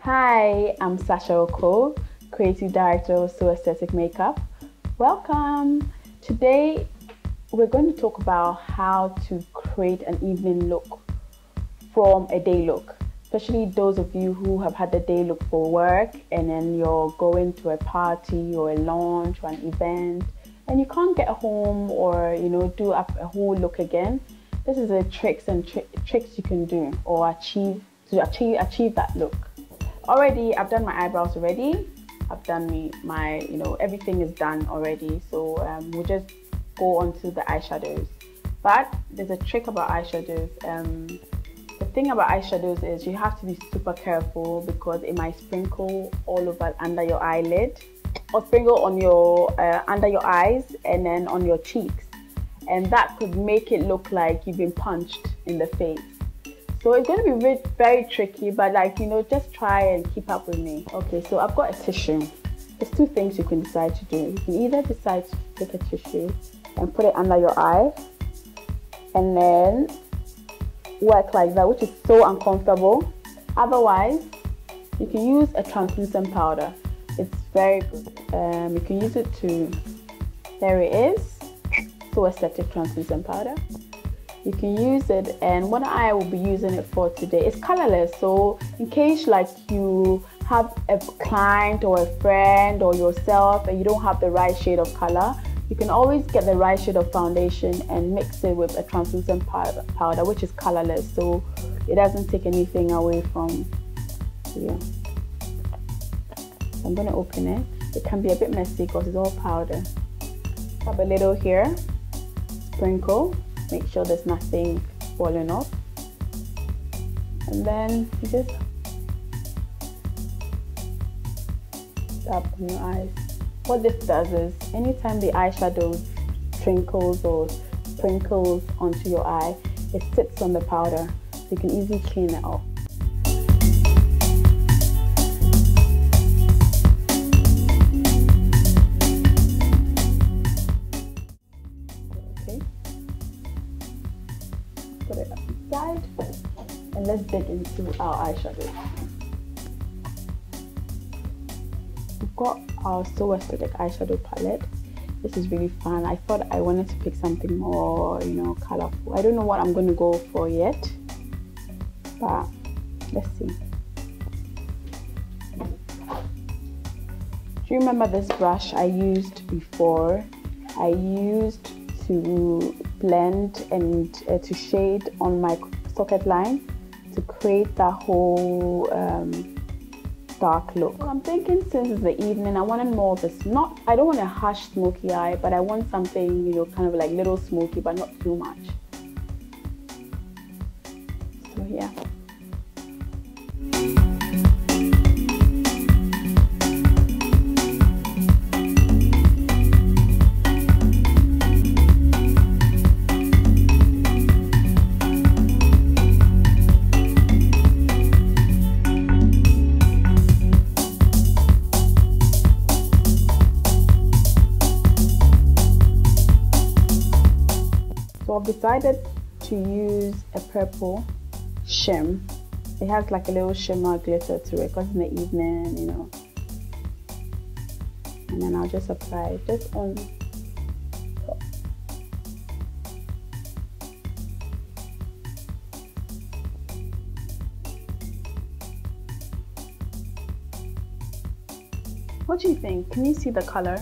Hi, I'm Sacha, Creative Director of So Aesthetic Makeup. Welcome! Today we're going to talk about how to create an evening look from a day look, especially those of you who have had the day look for work and then you're going to a party or a launch or an event and you can't get home or do up a whole look again. This is the tricks you can do or achieve that look. Already I've done my eyebrows already. I've done my everything is done already, so we'll just go on to the eyeshadows. But there's a trick about eyeshadows. The thing about eyeshadows is you have to be super careful because it might sprinkle all over under your eyelid or sprinkle on your under your eyes and then on your cheeks, and that could make it look like you've been punched in the face. So it's going to be very tricky, but just try and keep up with me. Okay, so I've got a tissue. There's two things you can decide to do. You can either decide to take a tissue and put it under your eye and then work like that, which is so uncomfortable. Otherwise, you can use a translucent powder. It's very good. You can use it to, there it is, So Aesthetic translucent powder. You can use it, and what I will be using it for today is colorless. So in case you have a client or a friend or yourself and you don't have the right shade of color, you can always get the right shade of foundation and mix it with a translucent powder, which is colorless, so it doesn't take anything away from you. I'm going to open it. It can be a bit messy because it's all powder. Have a little here, sprinkle. Make sure there's nothing falling off, and then you just tap on your eyes. What this does is anytime the eyeshadow trinkles or sprinkles onto your eye, it sits on the powder, so you can easily clean it off. Put it up inside and let's dig into our eyeshadow. We've got our So Aesthetic eyeshadow palette. This is really fun. I thought I wanted to pick something more, colorful. I don't know what I'm going to go for yet, but let's see. Do you remember this brush I used before? I used to blend and to shade on my socket line to create that whole dark look. So I'm thinking since it's the evening, I wanted more of this. I don't want a harsh smoky eye, but I want something, kind of like little smoky, but not too much. So yeah. So I've decided to use a purple shim. It has like a little shimmer glitter to it because in the evening, and then I'll just apply it just on top. What do you think? Can you see the color?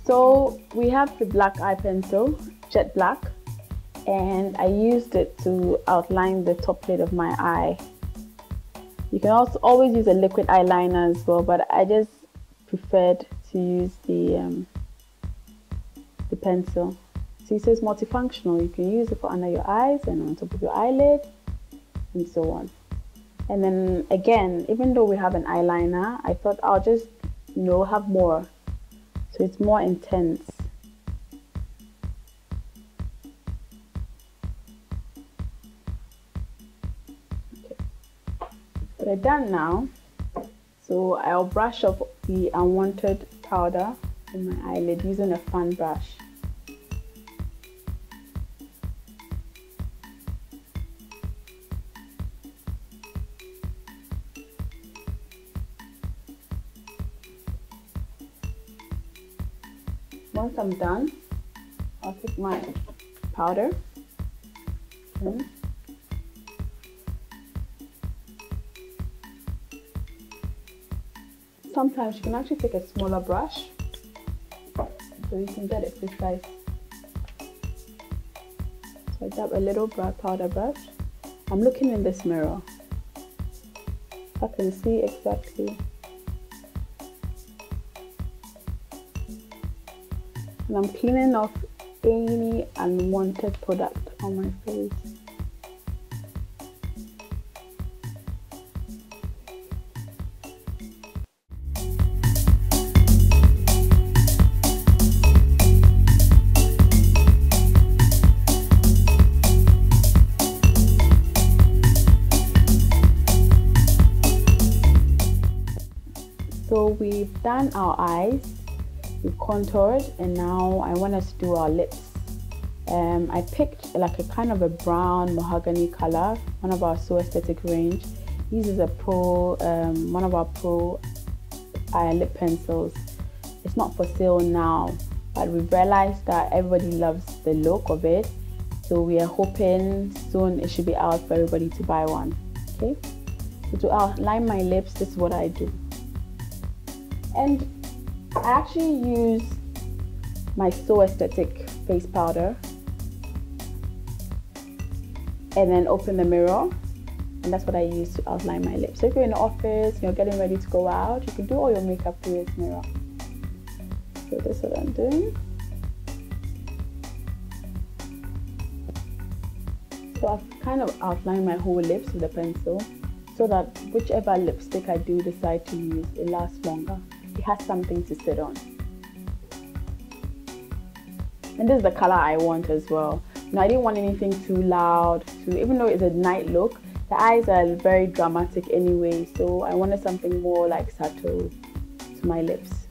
So we have the black eye pencil, jet black, and I used it to outline the top plate of my eye. You can also always use a liquid eyeliner as well, but I just preferred to use the pencil. So it says multifunctional. You can use it for under your eyes and on top of your eyelid and so on. And then again, even though we have an eyeliner, I thought I'll just have more. So it's more intense. But I'm done now. So I'll brush off the unwanted powder in my eyelid using a fan brush. Once I'm done, I'll take my powder. Sometimes you can actually take a smaller brush so you can get it precise. So I dab a little powder brush. I'm looking in this mirror. I can see exactly. And I'm cleaning off any unwanted product on my face. So we've done our eyes, we've contoured, and now I want us to do our lips. I picked like a kind of a brown mahogany color, one of our So Aesthetic range. This is a one of our pro lip pencils. It's not for sale now, but we realized that everybody loves the look of it. So we are hoping soon it should be out for everybody to buy one. Okay, so to outline my lips, this is what I do. And I actually use my So Aesthetic face powder and then open the mirror, and that's what I use to outline my lips. So if you're in the office, you're getting ready to go out, you can do all your makeup through this mirror. So this is what I'm doing. So I've kind of outlined my whole lips with a pencil so that whichever lipstick I do decide to use, it lasts longer. It has something to sit on. And this is the color I want as well. Now, I didn't want anything too loud, even though it's a night look, the eyes are very dramatic anyway, so I wanted something more like subtle to my lips.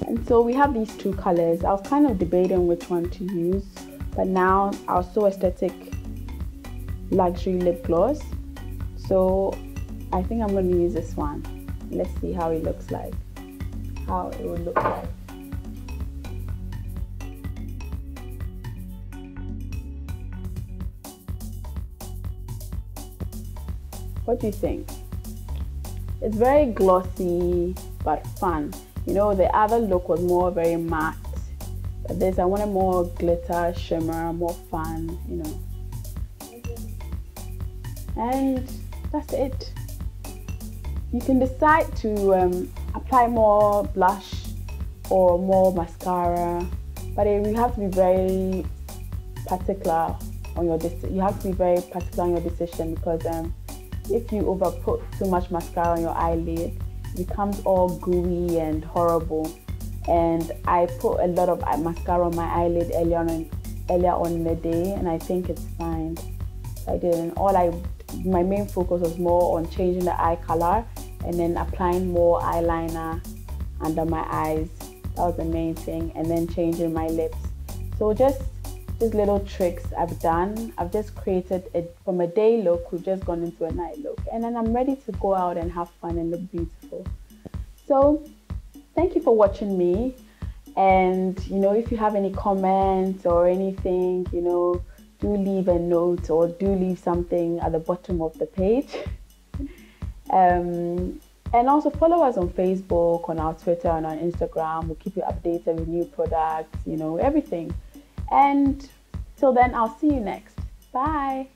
And so we have these two colors. I was kind of debating which one to use, but now our So Aesthetic luxury lip gloss. So I think I'm going to use this one. Let's see how it looks like, how it will look like. What do you think? It's very glossy but fun. You know, the other look was more very matte, but this I wanted more glitter, shimmer, more fun, you know. And that's it. You can decide to apply more blush or more mascara, but you have to be very particular on your decision. You have to be very particular on your decision, because if you over put too much mascara on your eyelid, it becomes all gooey and horrible. And I put a lot of mascara on my eyelid earlier on in the day, and I think it's fine. I didn't. My main focus was more on changing the eye color and then applying more eyeliner under my eyes. That was the main thing, and then changing my lips. So just these little tricks I've done. I've just created it from a day look. We've just gone into a night look, and then I'm ready to go out and have fun and look beautiful. So thank you for watching me. And you know, if you have any comments or anything, you know, do leave a note or do leave something at the bottom of the page. And also follow us on Facebook, on our Twitter, and on Instagram. We'll keep you updated with new products, you know, everything. And till then, I'll see you next. Bye.